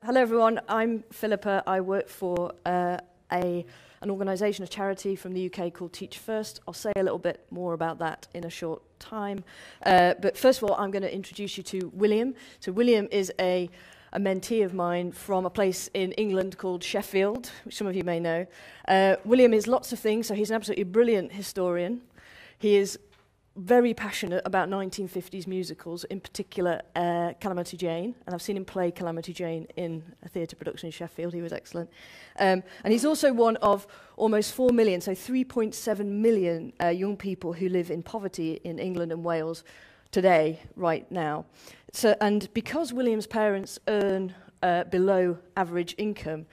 Hello everyone, I'm Philippa. I work for an organisation, a charity from the UK called Teach First. I'll say a little bit more about that in a short time. But first of all, I'm going to introduce you to William. So William is a mentee of mine from a place in England called Sheffield, which some of you may know. William is lots of things, so he's an absolutely brilliant historian. He is very passionate about 1950s musicals, in particular Calamity Jane, and I've seen him play Calamity Jane in a theatre production in Sheffield. He was excellent. And he's also one of almost 4 million, so 3.7 million young people who live in poverty in England and Wales today, right now. So, and because William's parents earn below average income,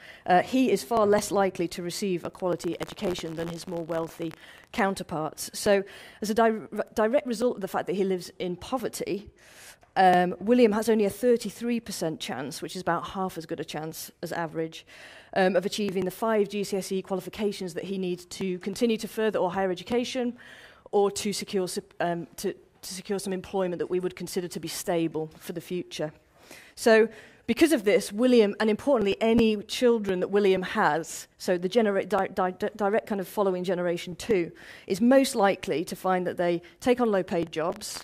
he is far less likely to receive a quality education than his more wealthy counterparts. So as a direct result of the fact that he lives in poverty, William has only a 33% chance, which is about half as good a chance as average, of achieving the 5 GCSE qualifications that he needs to continue to further or higher education, or to secure some employment that we would consider to be stable for the future. So because of this, William, and importantly, any children that William has, so the direct kind of following generation 2, is most likely to find that they take on low-paid jobs,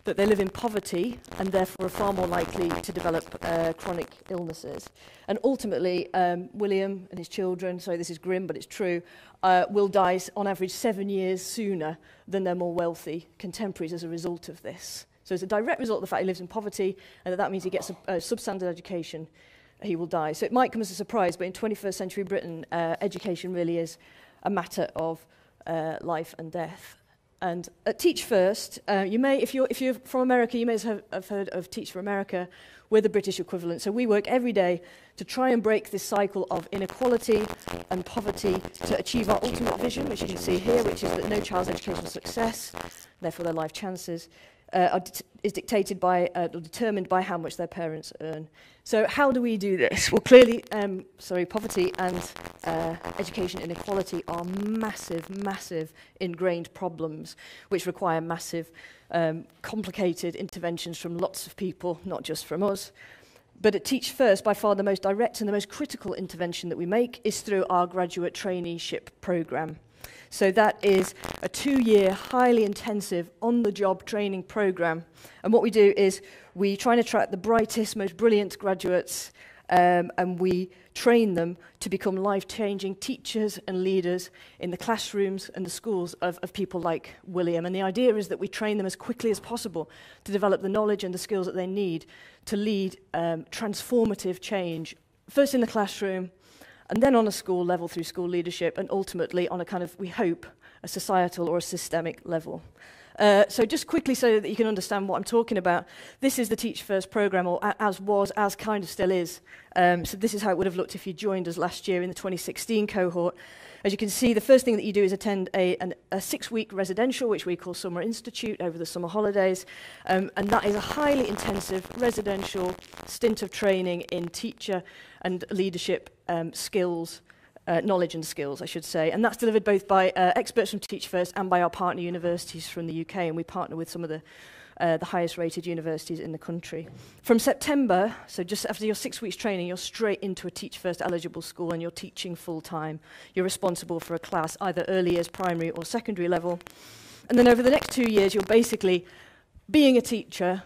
that they live in poverty, and therefore are far more likely to develop chronic illnesses. And ultimately, William and his children, sorry, this is grim, but it's true, will die on average 7 years sooner than their more wealthy contemporaries as a result of this. So as a direct result of the fact he lives in poverty, and that means he gets a substandard education, he will die. So it might come as a surprise, but in 21st century Britain, education really is a matter of life and death. And at Teach First, you may, if you're from America, you may have heard of Teach for America. We're the British equivalent. So we work every day to try and break this cycle of inequality and poverty to achieve our ultimate vision, which you can see here, which is that no child's educational success, therefore their life chances, is dictated by, or determined by how much their parents earn. So how do we do this? Well, clearly, poverty and education inequality are massive ingrained problems which require massive, complicated interventions from lots of people, not just from us. But at Teach First, by far the most direct and the most critical intervention that we make is through our graduate traineeship programme. So that is a 2-year, highly intensive, on-the-job training programme. And what we do is we try and attract the brightest, most brilliant graduates, and we train them to become life-changing teachers and leaders in the classrooms and the schools of people like William. And the idea is that we train them as quickly as possible to develop the knowledge and the skills that they need to lead transformative change, first in the classroom, and then on a school level through school leadership, and ultimately on a kind of, we hope, a societal or a systemic level. So just quickly so that you can understand what I'm talking about, this is the Teach First programme, or as kind of still is. So this is how it would have looked if you joined us last year in the 2016 cohort. As you can see, the first thing that you do is attend a 6-week residential, which we call Summer Institute, over the summer holidays. And that is a highly intensive residential stint of training in teacher and leadership skills, knowledge and skills, I should say. And that's delivered both by experts from Teach First and by our partner universities from the UK. And we partner with some of the highest rated universities in the country. From September, so just after your 6 weeks training, you're straight into a Teach First eligible school and you're teaching full time. You're responsible for a class, either early years, primary or secondary level. And then over the next 2 years, you're basically being a teacher,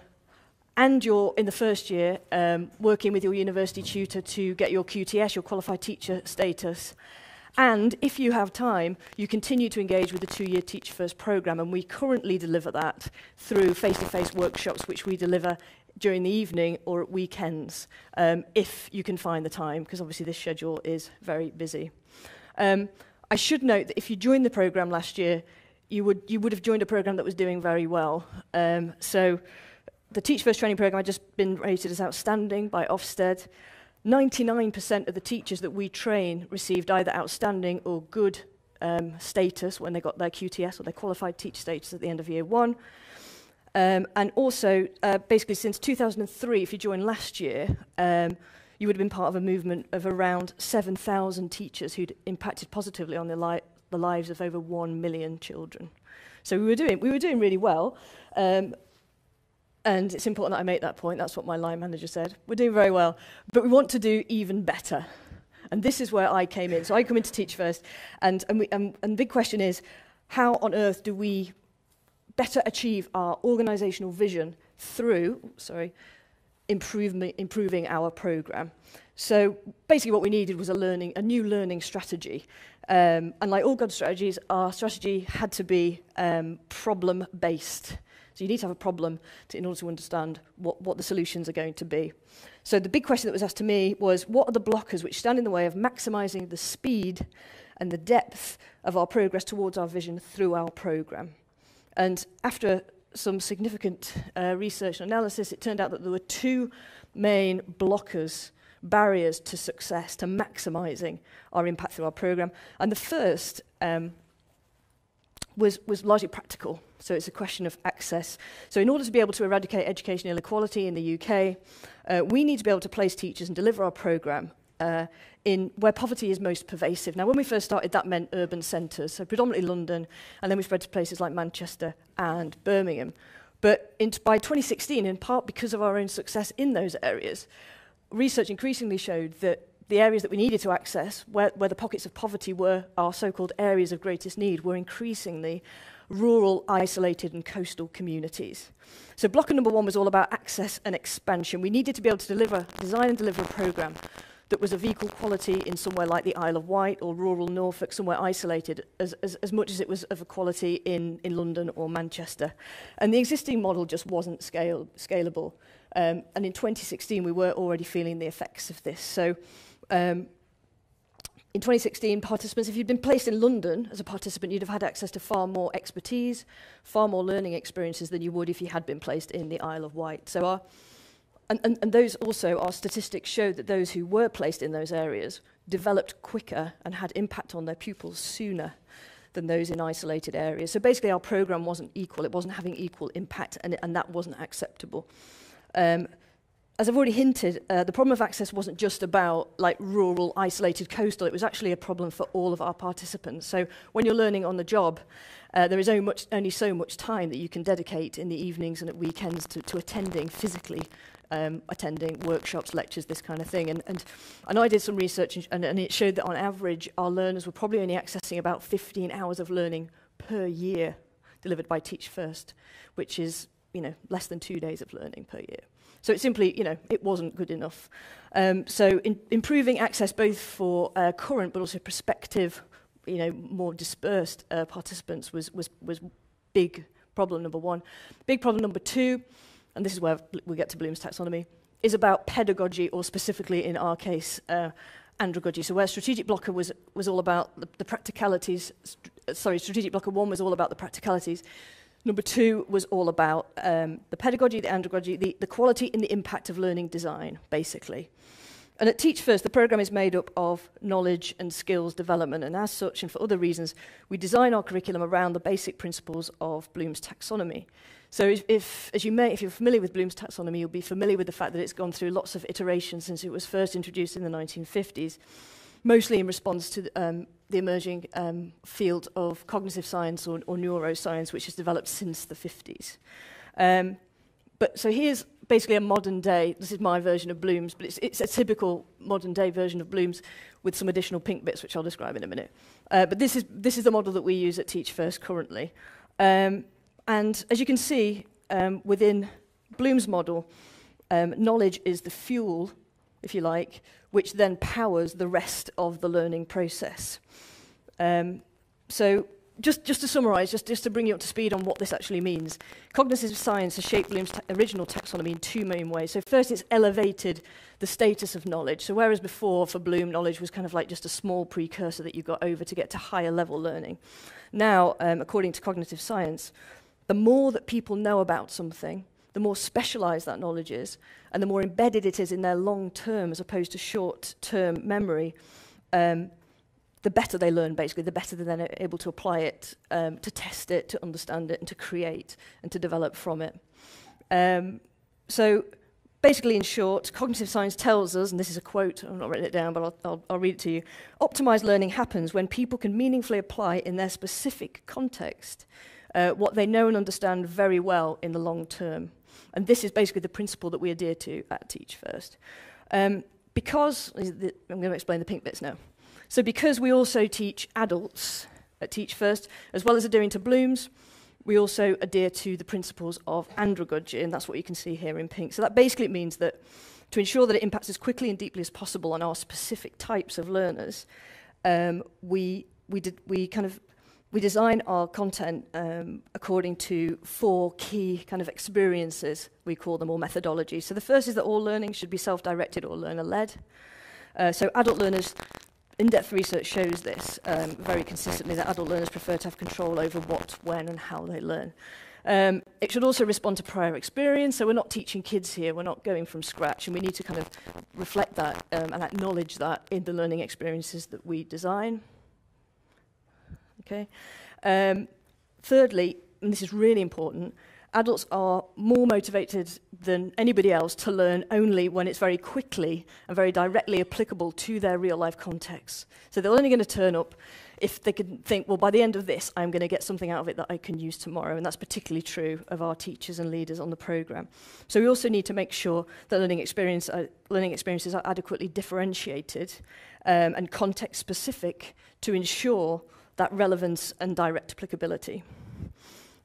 and you're in the first year working with your university tutor to get your QTS, your qualified teacher status. And if you have time, you continue to engage with the 2-year Teach First programme, and we currently deliver that through face-to-face workshops, which we deliver during the evening or at weekends, if you can find the time, because obviously this schedule is very busy. I should note that if you joined the programme last year, you would have joined a programme that was doing very well. So the Teach First training programme had just been rated as outstanding by Ofsted. 99% of the teachers that we train received either outstanding or good status when they got their QTS or their qualified teacher status at the end of year 1. And also, basically since 2003, if you joined last year, you would have been part of a movement of around 7,000 teachers who'd impacted positively on the lives of over 1 million children. So we were doing really well. and it's important that I make that point. That's what my line manager said. We're doing very well, but we want to do even better. And this is where I came in. So I come in to Teach First, and the big question is, how on earth do we better achieve our organisational vision through, improving our programme? So basically what we needed was a new learning strategy. And like all good strategies, our strategy had to be problem-based. So you need to have a problem in order to understand what the solutions are going to be. So the big question that was asked to me was, what are the blockers which stand in the way of maximising the speed and the depth of our progress towards our vision through our programme? And after some significant research and analysis, it turned out that there were two main barriers to success, to maximising our impact through our programme. And the first was largely practical. So it's a question of access. So in order to be able to eradicate education inequality in the UK, we need to be able to place teachers and deliver our programme in where poverty is most pervasive. Now, when we first started, that meant urban centres, so predominantly London, and then we spread to places like Manchester and Birmingham. But by 2016, in part because of our own success in those areas, research increasingly showed that the areas that we needed to access, where the pockets of poverty were our so-called areas of greatest need, were increasingly rural, isolated and coastal communities. So blocker number one was all about access and expansion. We needed to be able to design and deliver a programme that was of equal quality in somewhere like the Isle of Wight or rural Norfolk, somewhere isolated, as much as it was of a quality in London or Manchester. And the existing model just wasn't scalable. And in 2016, we were already feeling the effects of this. So in 2016, participants, if you'd been placed in London as a participant, you'd have had access to far more expertise, far more learning experiences than you would if you had been placed in the Isle of Wight. So those also, our statistics showed that those who were placed in those areas developed quicker and had impact on their pupils sooner than those in isolated areas. So basically our programme wasn't equal, it wasn't having equal impact, and that wasn't acceptable. As I've already hinted, the problem of access wasn't just about like rural, isolated, coastal. It was actually a problem for all of our participants. So when you're learning on the job, there is only so much time that you can dedicate in the evenings and at weekends to attending physically, attending workshops, lectures, this kind of thing. And I did some research, and it showed that on average, our learners were probably only accessing about 15 hours of learning per year delivered by Teach First, which is, less than 2 days of learning per year. So it simply, it wasn't good enough. So improving access both for current but also prospective, more dispersed participants was big problem number one. Big problem number two, and this is where we get to Bloom's taxonomy, is about pedagogy, or specifically in our case, andragogy. So where strategic blocker was all about the practicalities, strategic blocker one was all about the practicalities. Number two was all about the pedagogy, the andragogy, the quality and the impact of learning design, basically. And at Teach First, the programme is made up of knowledge and skills development, and as such, and for other reasons, we design our curriculum around the basic principles of Bloom's taxonomy. So if you're familiar with Bloom's taxonomy, you'll be familiar with the fact that it's gone through lots of iterations since it was first introduced in the 1950s, mostly in response to the emerging field of cognitive science or neuroscience, which has developed since the 50s. So here's basically a modern day, this is my version of Bloom's, but it's a typical modern day version of Bloom's with some additional pink bits, which I'll describe in a minute. But this is the model that we use at Teach First currently. And as you can see, within Bloom's model, knowledge is the fuel, if you like, which then powers the rest of the learning process. So just to summarise, just to bring you up to speed on what this actually means, cognitive science has shaped Bloom's original taxonomy in two main ways. So first, it's elevated the status of knowledge. So whereas before, for Bloom, knowledge was kind of like just a small precursor that you got over to get to higher level learning. Now, according to cognitive science, the more that people know about something, the more specialised that knowledge is, and the more embedded it is in their long-term as opposed to short-term memory, the better they learn, basically, the better they're then able to apply it, to test it, to understand it, and to create and to develop from it. So basically, in short, cognitive science tells us, and this is a quote, I've not written it down, but I'll read it to you, optimised learning happens when people can meaningfully apply in their specific context what they know and understand very well in the long term. And this is basically the principle that we adhere to at Teach First. Because, I'm going to explain the pink bits now. So because we also teach adults at Teach First, as well as adhering to Bloom's, we also adhere to the principles of andragogy, and that's what you can see here in pink. So that basically means that to ensure that it impacts as quickly and deeply as possible on our specific types of learners, we design our content according to 4 key kind of experiences, we call them, or methodologies. So the first is that all learning should be self-directed or learner-led. So adult learners, in-depth research shows this very consistently, that adult learners prefer to have control over what, when, and how they learn. It should also respond to prior experience, so we're not teaching kids here, we're not going from scratch, and we need to kind of reflect that and acknowledge that in the learning experiences that we design. Okay. Thirdly, and this is really important, adults are more motivated than anybody else to learn only when it's very quickly and very directly applicable to their real-life context. So they're only going to turn up if they can think, well, by the end of this, I'm going to get something out of it that I can use tomorrow. And that's particularly true of our teachers and leaders on the programme. So we also need to make sure that learning experiences are adequately differentiated and context-specific to ensure that relevance and direct applicability.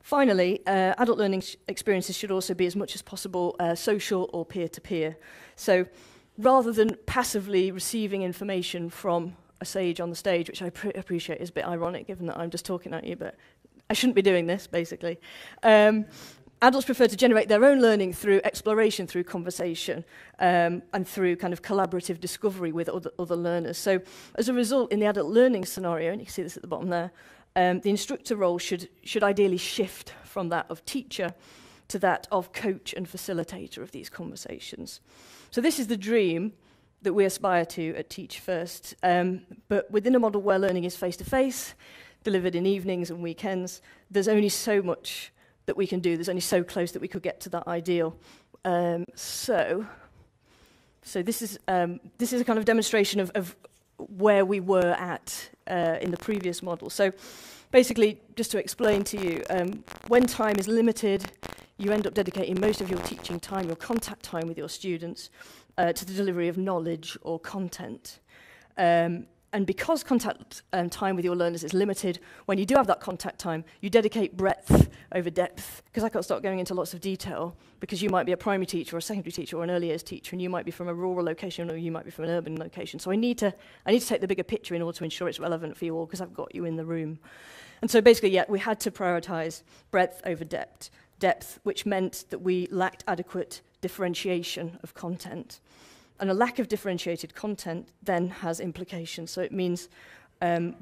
Finally, adult learning experiences should also be as much as possible social or peer-to-peer. So rather than passively receiving information from a sage on the stage, which I appreciate is a bit ironic given that I'm just talking at you, but I shouldn't be doing this, basically. Adults prefer to generate their own learning through exploration, through conversation, and through kind of collaborative discovery with other learners. So as a result, in the adult learning scenario, and you can see this at the bottom there, the instructor role should ideally shift from that of teacher to that of coach and facilitator of these conversations. So this is the dream that we aspire to at Teach First, but within a model where learning is face-to-face, delivered in evenings and weekends, there's only so much that we can do. There's only so close that we could get to that ideal. So this is a kind of demonstration of where we were at in the previous model. So basically, just to explain to you, when time is limited, you end up dedicating most of your teaching time, your contact time with your students, to the delivery of knowledge or content. And because contact time with your learners is limited, when you do have that contact time, you dedicate breadth over depth, because I can't start going into lots of detail, because you might be a primary teacher or a secondary teacher or an early years teacher, and you might be from a rural location or you might be from an urban location. So I need to take the bigger picture in order to ensure it's relevant for you all, because I've got you in the room. And so basically, yeah, we had to prioritize breadth over depth, which meant that we lacked adequate differentiation of content. And a lack of differentiated content then has implications. So it means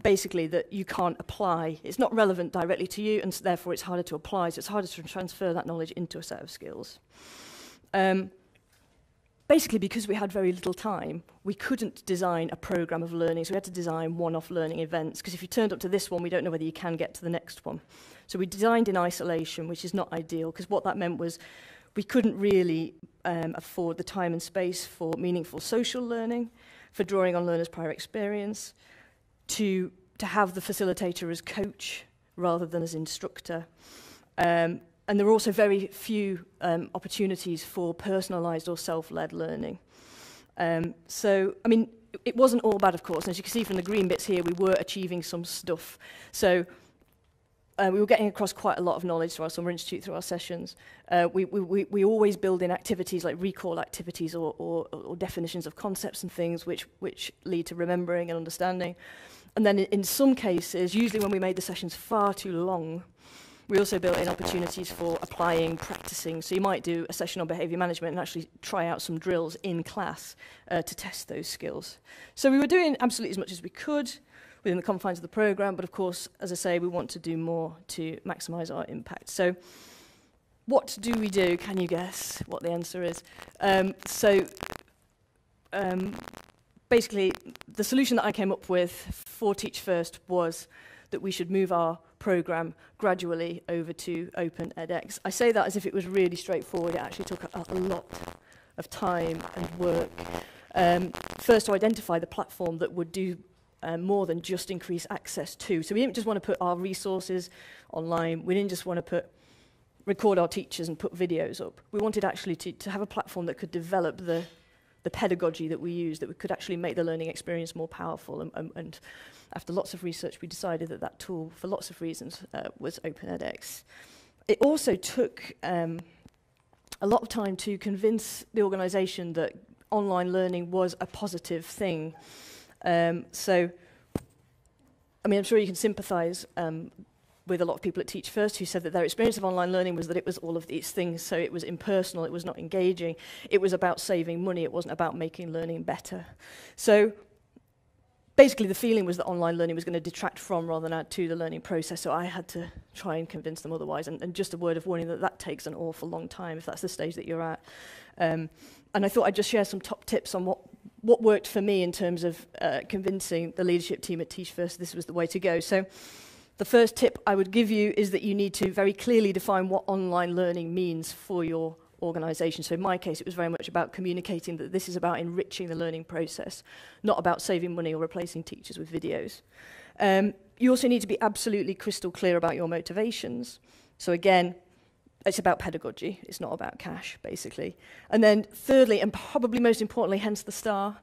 basically that you can't apply. It's not relevant directly to you, and so therefore it's harder to apply. So it's harder to transfer that knowledge into a set of skills. Basically, because we had very little time, we couldn't design a program of learning. So we had to design one-off learning events, because if you turned up to this one, we don't know whether you can get to the next one. So we designed in isolation, which is not ideal, because what that meant was we couldn't really afford the time and space for meaningful social learning, for drawing on learners' prior experience, to have the facilitator as coach rather than as instructor. And there were also very few opportunities for personalised or self-led learning. So, I mean, it wasn't all bad, of course. And as you can see from the green bits here, we were achieving some stuff. So we were getting across quite a lot of knowledge to our Summer Institute through our sessions. We always build in activities like recall activities or definitions of concepts and things which lead to remembering and understanding. And then in some cases, usually when we made the sessions far too long, we also built in opportunities for applying, practicing. So you might do a session on behaviour management and actually try out some drills in class to test those skills. So we were doing absolutely as much as we could within the confines of the programme, but of course, as I say, we want to do more to maximise our impact. So what do we do? Can you guess what the answer is? Basically, the solution that I came up with for Teach First was that we should move our programme gradually over to open edX. I say that as if it was really straightforward. It actually took a lot of time and work. First, to identify the platform that would do more than just increase access to. So we didn't just want to put our resources online. We didn't just want to put record our teachers and put videos up. We wanted actually to have a platform that could develop the pedagogy that we use, that we could actually make the learning experience more powerful. And after lots of research, we decided that that tool, for lots of reasons, was Open edX. It also took a lot of time to convince the organisation that online learning was a positive thing. So, I mean, I'm sure you can sympathise with a lot of people at Teach First who said that their experience of online learning was that it was all of these things. So it was impersonal, it was not engaging, it was about saving money, it wasn't about making learning better. So basically the feeling was that online learning was going to detract from rather than add to the learning process. So I had to try and convince them otherwise. And just a word of warning that takes an awful long time if that's the stage that you're at. And I thought I'd just share some top tips on what worked for me in terms of convincing the leadership team at Teach First this was the way to go. So the first tip I would give you is that you need to very clearly define what online learning means for your organisation. So in my case, it was very much about communicating that this is about enriching the learning process, not about saving money or replacing teachers with videos. You also need to be absolutely crystal clear about your motivations. So again, it's about pedagogy, it's not about cash, basically. And then thirdly, and probably most importantly, hence the star,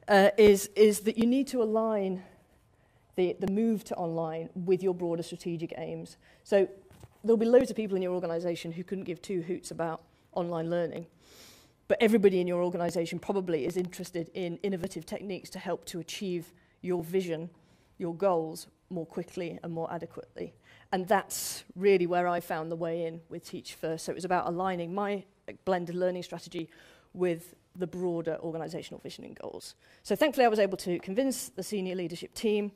is that you need to align the move to online with your broader strategic aims. So there'll be loads of people in your organisation who couldn't give two hoots about online learning, but everybody in your organisation probably is interested in innovative techniques to help to achieve your vision, your goals, more quickly and more adequately. And that's really where I found the way in with Teach First. So it was about aligning my blended learning strategy with the broader organisational vision and goals. So thankfully I was able to convince the senior leadership team,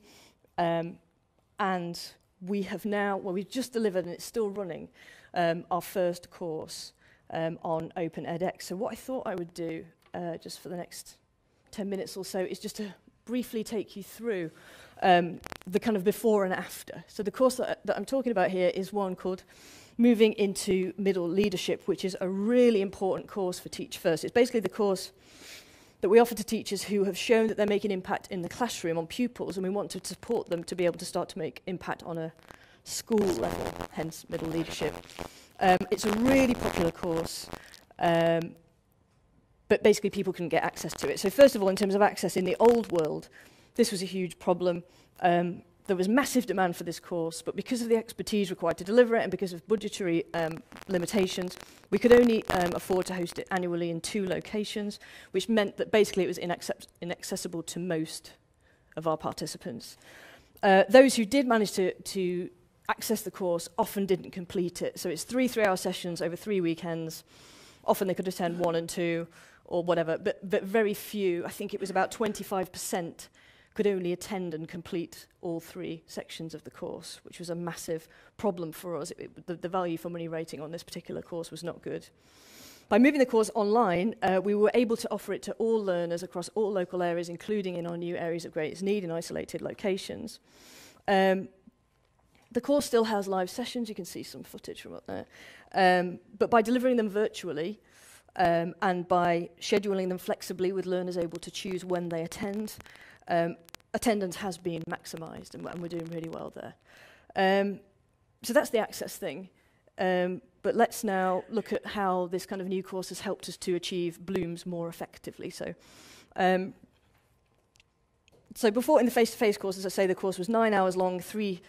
and we have now, well, we've just delivered, and it's still running, our first course on Open edX. So what I thought I would do, just for the next 10 minutes or so, is just to briefly take you through the kind of before and after. So the course that I'm talking about here is one called Moving into Middle Leadership, which is a really important course for Teach First. It's basically the course that we offer to teachers who have shown that they're making impact in the classroom on pupils, and we want to support them to be able to start to make impact on a school level, hence middle leadership. It's a really popular course, but basically people couldn't get access to it. So first of all, in terms of access in the old world, this was a huge problem. There was massive demand for this course, but because of the expertise required to deliver it and because of budgetary limitations, we could only afford to host it annually in 2 locations, which meant that basically it was inaccessible to most of our participants. Those who did manage to access the course often didn't complete it. So it's 3 3-hour sessions over 3 weekends. Often they could attend 1 and 2 or whatever, but very few, I think it was about 25%, could only attend and complete all 3 sections of the course, which was a massive problem for us. The value for money rating on this particular course was not good. By moving the course online, we were able to offer it to all learners across all local areas, including in our new areas of greatest need in isolated locations. The course still has live sessions. You can see some footage from up there. But by delivering them virtually and by scheduling them flexibly with learners able to choose when they attend, attendance has been maximised, and we're doing really well there. So that's the access thing. But let's now look at how this kind of new course has helped us to achieve Blooms more effectively. So before in the face-to-face course, as I say, the course was 9 hours long, 3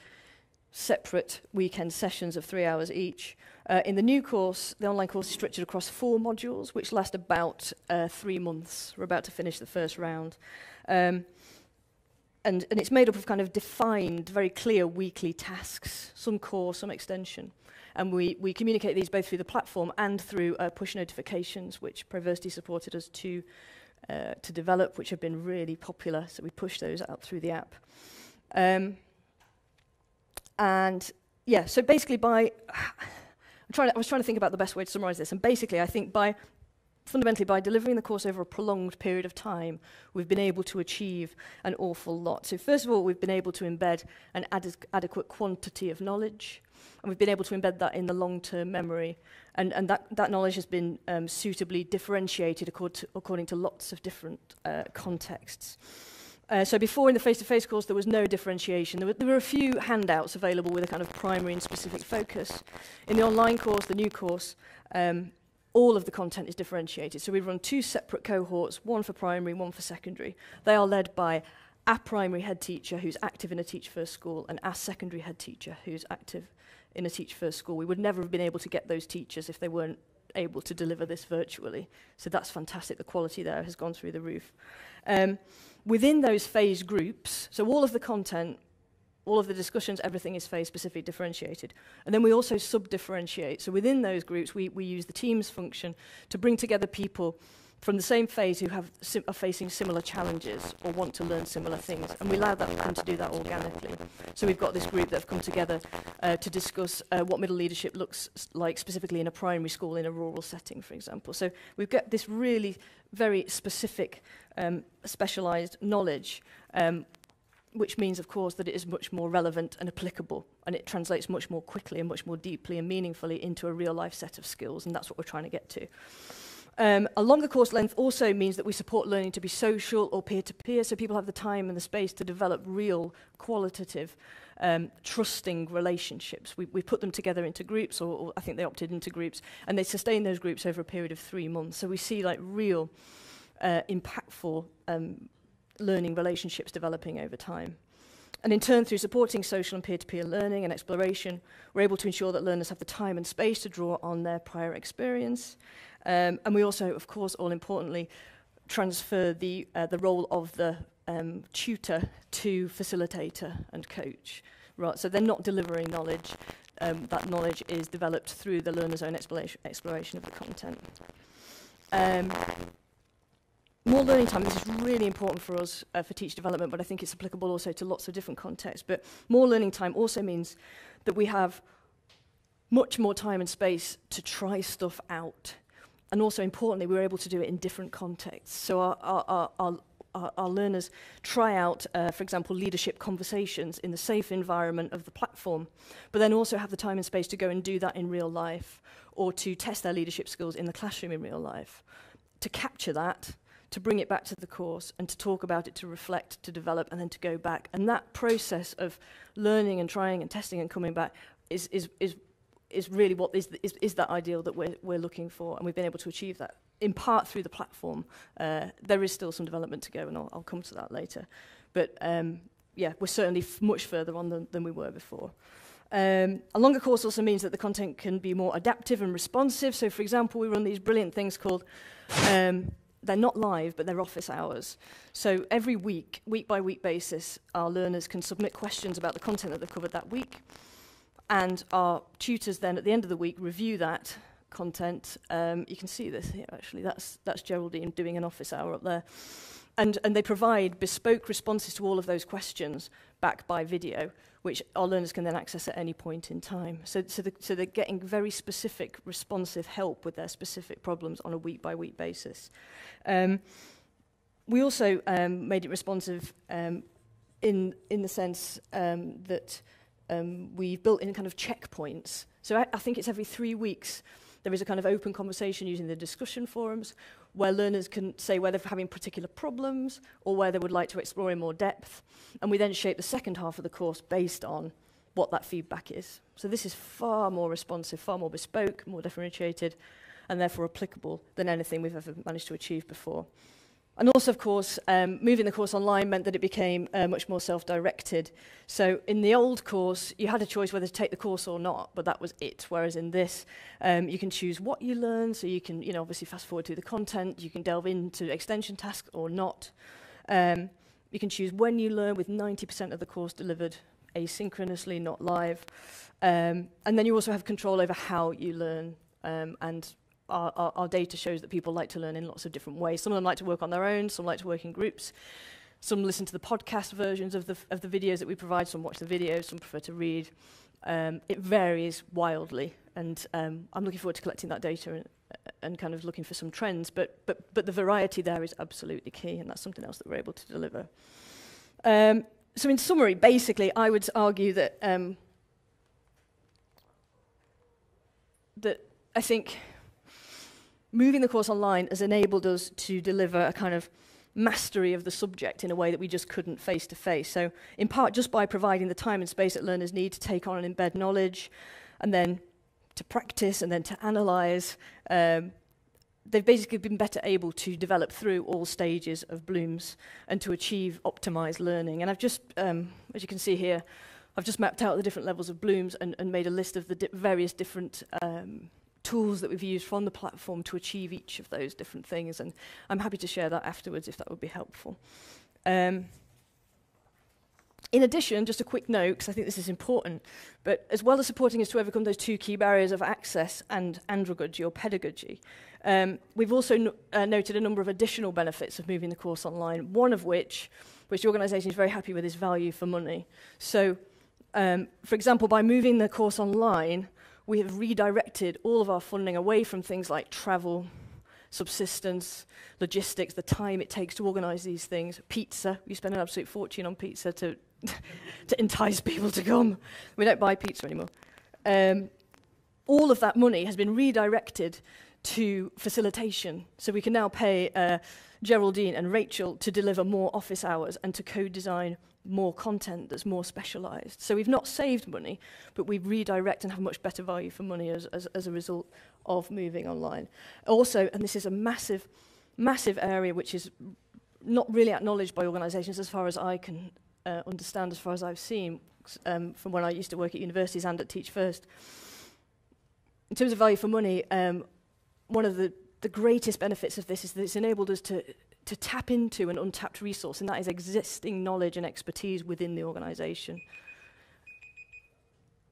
separate weekend sessions of 3 hours each. In the new course, the online course is structured across 4 modules, which last about 3 months. We're about to finish the first round. And it's made up of kind of defined, very clear weekly tasks, some core, some extension. And we communicate these both through the platform and through push notifications, which Proversity supported us to develop, which have been really popular. So we push those out through the app. And yeah, so basically I was trying to think about the best way to summarize this. And basically, I think fundamentally by delivering the course over a prolonged period of time, we've been able to achieve an awful lot. So first of all, we've been able to embed an adequate quantity of knowledge, and we've been able to embed that in the long-term memory. And that knowledge has been suitably differentiated according to lots of different contexts. So before in the face-to-face course, there was no differentiation. There were a few handouts available with a kind of primary and specific focus. In the online course, the new course, all of the content is differentiated. So we run 2 separate cohorts, one for primary, one for secondary. They are led by our primary head teacher who's active in a Teach First school and our secondary head teacher who's active in a Teach First school. We would never have been able to get those teachers if they weren't able to deliver this virtually. So that's fantastic. The quality there has gone through the roof. Within those phase groups, so all of the content, all of the discussions, everything is phase-specific differentiated. And then we also sub-differentiate. So within those groups, we use the Teams function to bring together people from the same phase who are facing similar challenges or want to learn similar things. And we allow them to do that organically. So we've got this group that have come together to discuss what middle leadership looks like specifically in a primary school in a rural setting, for example. So we've got this really very specific, specialised knowledge, which means, of course, that it is much more relevant and applicable, and it translates much more quickly and much more deeply and meaningfully into a real-life set of skills, and that's what we're trying to get to. A longer course length also means that we support learning to be social or peer-to-peer, so people have the time and the space to develop real, qualitative, trusting relationships. We put them together into groups, or I think they opted into groups, and they sustain those groups over a period of 3 months. So we see like real, impactful learning relationships developing over time. And in turn, through supporting social and peer-to-peer learning and exploration, we're able to ensure that learners have the time and space to draw on their prior experience. And we also, of course, all importantly, transfer the role of the tutor to facilitator and coach. Right, so they're not delivering knowledge. That knowledge is developed through the learner's own exploration of the content. More learning time, this is really important for us for teacher development, but I think it's applicable also to lots of different contexts. But more learning time also means that we have much more time and space to try stuff out. And also importantly, we're able to do it in different contexts. So our learners try out, for example, leadership conversations in the safe environment of the platform, but then also have the time and space to go and do that in real life, or to test their leadership skills in the classroom in real life. To capture that, to bring it back to the course, and to talk about it, to reflect, to develop, and then to go back. And that process of learning and trying and testing and coming back is really what is that ideal that we're looking for, and we've been able to achieve that in part through the platform. There is still some development to go, and I'll come to that later. But yeah, we're certainly much further on than we were before. A longer course also means that the content can be more adaptive and responsive. So, for example, we run these brilliant things called, they're not live, but they're office hours. So every week by week basis, our learners can submit questions about the content that they've covered that week. And our tutors then, at the end of the week, review that content. You can see this here, actually. That's Geraldine doing an office hour up there. And they provide bespoke responses to all of those questions back by video, which our learners can then access at any point in time. So they're getting very specific, responsive help with their specific problems on a week-by-week basis. We also made it responsive in the sense that we've built in kind of checkpoints. So I think it's every 3 weeks there is a kind of open conversation using the discussion forums where learners can say whether they're having particular problems or where they would like to explore in more depth. And we then shape the second half of the course based on what that feedback is. So this is far more responsive, far more bespoke, more differentiated, and therefore applicable than anything we've ever managed to achieve before. And also, of course, moving the course online meant that it became much more self-directed. So in the old course, you had a choice whether to take the course or not, but that was it. Whereas in this, you can choose what you learn, so you can, obviously fast forward through the content, you can delve into extension tasks or not. You can choose when you learn, with 90% of the course delivered asynchronously, not live. And then you also have control over how you learn, and our data shows that people like to learn in lots of different ways. Some of them like to work on their own, some like to work in groups, some listen to the podcast versions of the videos that we provide, some watch the videos, some prefer to read. It varies wildly, and I'm looking forward to collecting that data and kind of looking for some trends, but the variety there is absolutely key, and that's something else that we're able to deliver. So in summary, basically, I would argue that I think moving the course online has enabled us to deliver a kind of mastery of the subject in a way that we just couldn't face to face. So in part just by providing the time and space that learners need to take on and embed knowledge, and then to practice, and then to analyse, they've basically been better able to develop through all stages of Bloom's and to achieve optimised learning. And I've just, as you can see here, I've just mapped out the different levels of Bloom's and made a list of the various different tools that we've used from the platform to achieve each of those different things, and I'm happy to share that afterwards if that would be helpful. In addition, just a quick note, because I think this is important, but as well as supporting us to overcome those two key barriers of access and andragogy or pedagogy, we've also noted a number of additional benefits of moving the course online, one of which the organisation is very happy with, is value for money. So, for example, by moving the course online, we have redirected all of our funding away from things like travel, subsistence, logistics, the time it takes to organise these things, pizza. We spend an absolute fortune on pizza to entice people to come. We don't buy pizza anymore. All of that money has been redirected to facilitation. So we can now pay Geraldine and Rachel to deliver more office hours and to co-design more content that's more specialised. So we've not saved money, but we redirect and have much better value for money as a result of moving online. Also, and this is a massive, massive area which is not really acknowledged by organisations as far as I can understand, as far as I've seen, from when I used to work at universities and at Teach First. In terms of value for money, one of the greatest benefits of this is that it's enabled us to tap into an untapped resource, and that is existing knowledge and expertise within the organisation.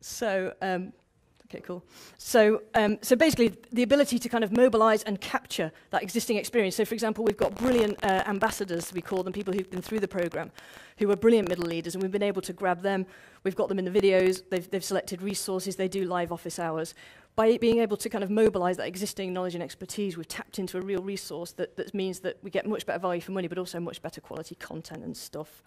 So, okay, cool. So basically, the ability to kind of mobilise and capture that existing experience. So, for example, we've got brilliant ambassadors, we call them, people who've been through the programme, who are brilliant middle leaders, and we've been able to grab them. We've got them in the videos. They've selected resources. They do live office hours. By being able to kind of mobilise that existing knowledge and expertise, we've tapped into a real resource that means that we get much better value for money, but also much better quality content and stuff.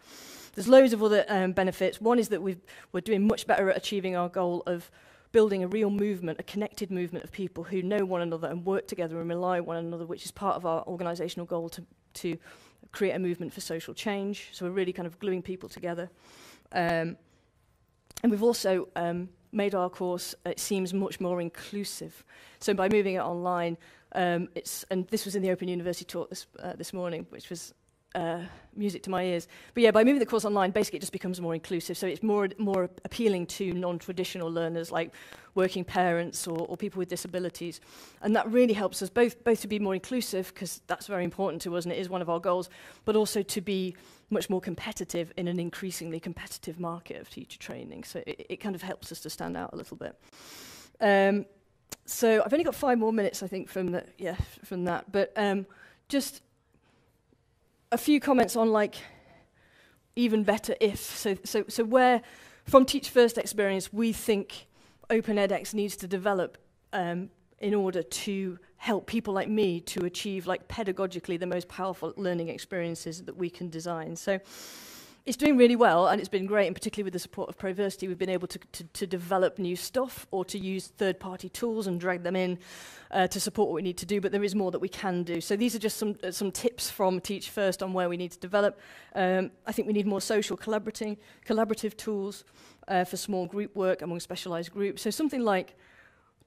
There's loads of other benefits. One is that we're doing much better at achieving our goal of building a real movement, a connected movement of people who know one another and work together and rely on one another, which is part of our organisational goal to create a movement for social change. So we're really kind of gluing people together. And we've also made our course, it seems, much more inclusive. So by moving it online, and this was in the Open University talk this morning, which was music to my ears. But yeah, by moving the course online, basically it just becomes more inclusive. So it's more appealing to non-traditional learners like working parents or people with disabilities. And that really helps us both to be more inclusive, because that's very important to us and it is one of our goals, but also to be much more competitive in an increasingly competitive market of teacher training. So it kind of helps us to stand out a little bit. So I've only got 5 more minutes, I think, from that. But just a few comments on, like, even better if. So where, from Teach First experience, we think Open edX needs to develop in order to help people like me to achieve, like, pedagogically the most powerful learning experiences that we can design. So it's doing really well, and it's been great, and particularly with the support of Proversity, we've been able to develop new stuff or to use third-party tools and drag them in to support what we need to do, but there is more that we can do. So these are just some tips from Teach First on where we need to develop. I think we need more social collaborative tools for small group work among specialised groups. So something like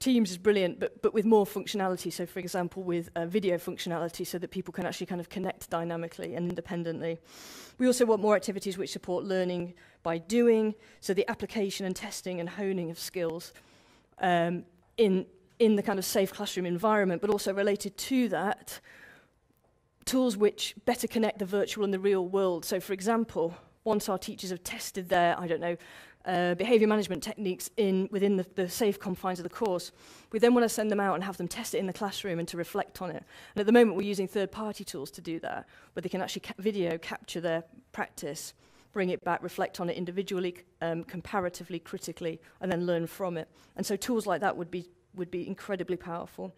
Teams is brilliant, but with more functionality. So, for example, with video functionality, so that people can actually kind of connect dynamically and independently. We also want more activities which support learning by doing, so the application and testing and honing of skills in the kind of safe classroom environment, but also related to that, tools which better connect the virtual and the real world. So, for example, once our teachers have tested their, behaviour management techniques within the safe confines of the course, we then want to send them out and have them test it in the classroom and to reflect on it. And at the moment, we're using third-party tools to do that, where they can actually video capture their practice, bring it back, reflect on it individually, comparatively, critically, and then learn from it. And so tools like that would be incredibly powerful.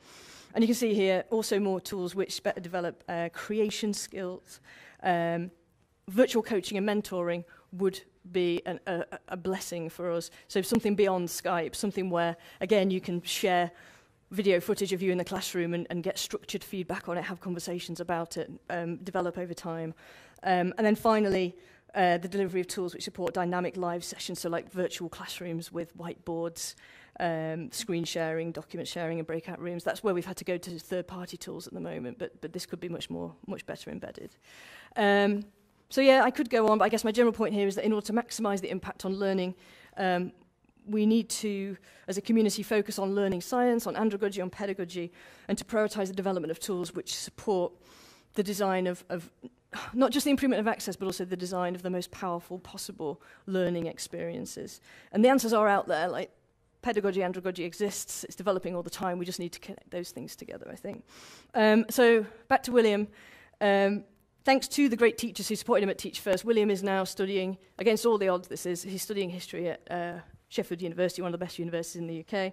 And you can see here also more tools which better develop creation skills. Virtual coaching and mentoring would be a blessing for us. So something beyond Skype, something where, again, you can share video footage of you in the classroom and get structured feedback on it, have conversations about it, develop over time. And then finally, the delivery of tools which support dynamic live sessions, so like virtual classrooms with whiteboards, screen sharing, document sharing, and breakout rooms. That's where we've had to go to third-party tools at the moment, but this could be much better embedded. So yeah, I could go on, but I guess my general point here is that in order to maximise the impact on learning, we need to, as a community, focus on learning science, on andragogy, on pedagogy, and to prioritise the development of tools which support the design of not just the improvement of access, but also the design of the most powerful possible learning experiences. And the answers are out there, like pedagogy, andragogy exists, it's developing all the time, we just need to connect those things together, I think. So back to William. Thanks to the great teachers who supported him at Teach First, William is now studying, against all the odds he's studying history at Sheffield University, one of the best universities in the UK.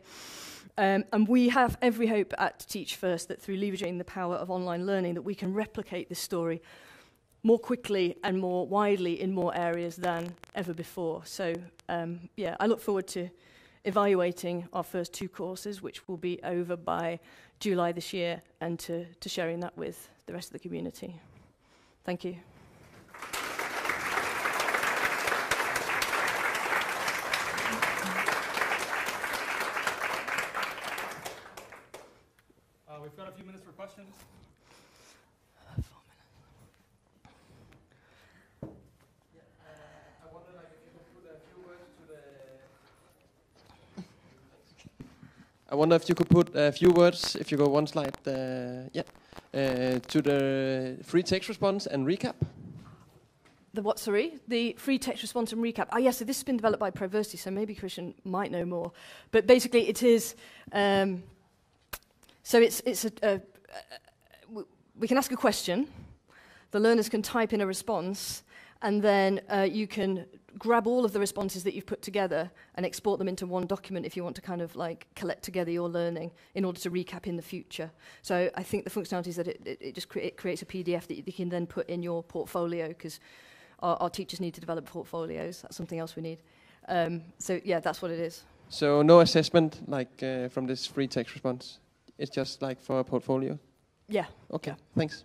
And we have every hope at Teach First that through leveraging the power of online learning that we can replicate this story more quickly and more widely in more areas than ever before. So yeah, I look forward to evaluating our first 2 courses, which will be over by July this year, and to sharing that with the rest of the community. Thank you. We've got a few minutes for questions. 4 minutes. I wonder if you could put a few words to the... I wonder if you could put a few words, if you go one slide, to the free text response and recap. The what, sorry? The free text response and recap. Ah, yes, so this has been developed by Proversity, so maybe Christian might know more. But basically it is... So we can ask a question, the learners can type in a response, and then you can grab all of the responses that you've put together and export them into one document if you want to kind of like collect together your learning in order to recap in the future. So I think the functionality is that it creates a PDF that you can then put in your portfolio, because our teachers need to develop portfolios. That's something else we need. So yeah, that's what it is. So no assessment like from this free text response? It's just like for a portfolio? Yeah. Okay, yeah. Thanks.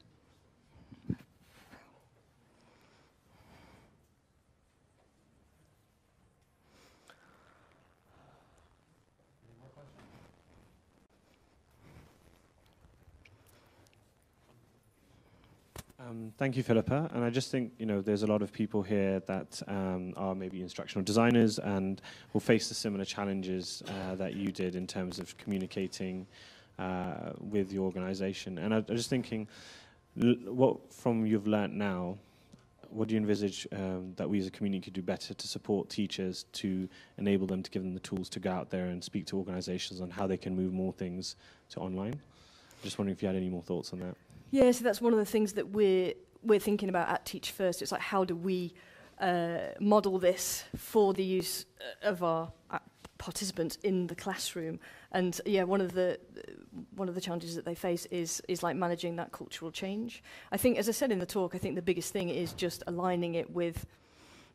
Thank you, Philippa. And I just think, there's a lot of people here that are maybe instructional designers and will face the similar challenges that you did in terms of communicating with your organization. And I'm just thinking, what from you've learnt now, what do you envisage that we as a community could do better to support teachers, to enable them, to give them the tools to go out there and speak to organizations on how they can move more things to online? Just wondering if you had any more thoughts on that. Yeah, so that's one of the things that we're thinking about at Teach First. It's like, how do we model this for the use of our participants in the classroom? And yeah, one of the challenges that they face is like managing that cultural change. I think, as I said in the talk, I think the biggest thing is just aligning it with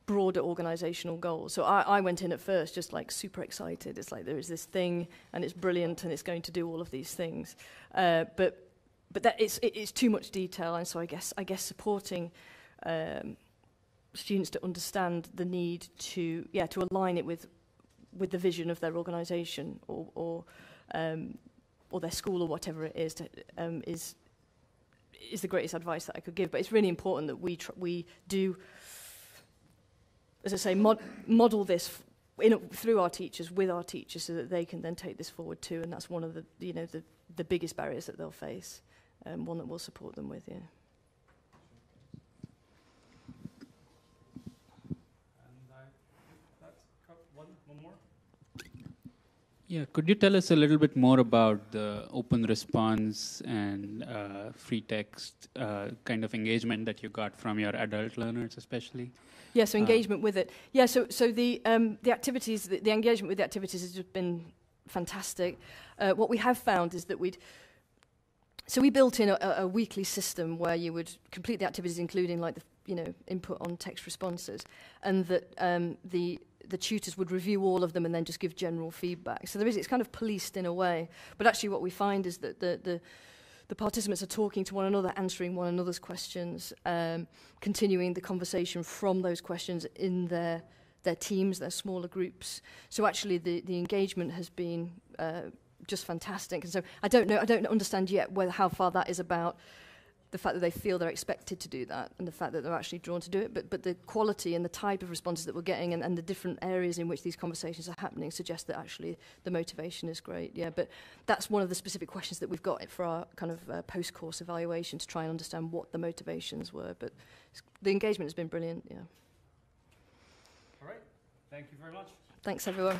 broader organizational goals. So I went in at first just like super excited. It's like there is this thing and it's brilliant and it's going to do all of these things. But that it's too much detail, and so I guess supporting students to understand the need to align it with the vision of their organisation or their school or whatever it is is the greatest advice that I could give. But it's really important that we do, as I say, model this through our teachers, with our teachers, so that they can then take this forward too. And that's one of the biggest barriers that they'll face. One that we'll support them with, yeah. And one more. Yeah, could you tell us a little bit more about the open response and free text kind of engagement that you got from your adult learners, especially? Yeah, so engagement with it. Yeah, so the activities, the engagement with the activities has just been fantastic. What we have found is that we built in a weekly system where you would complete the activities, including like the input on text responses, and that the tutors would review all of them and then just give general feedback. So it's kind of policed in a way. But actually what we find is that the participants are talking to one another, answering one another's questions, continuing the conversation from those questions in their teams, their smaller groups. So actually the engagement has been just fantastic. And so I don't understand yet how far that is about the fact that they feel they're expected to do that and the fact that they're actually drawn to do it. But the quality and the type of responses that we're getting and the different areas in which these conversations are happening suggest that actually the motivation is great. Yeah, but that's one of the specific questions that we've got for our kind of post-course evaluation to try and understand what the motivations were. But the engagement has been brilliant, yeah. All right. Thank you very much. Thanks, everyone.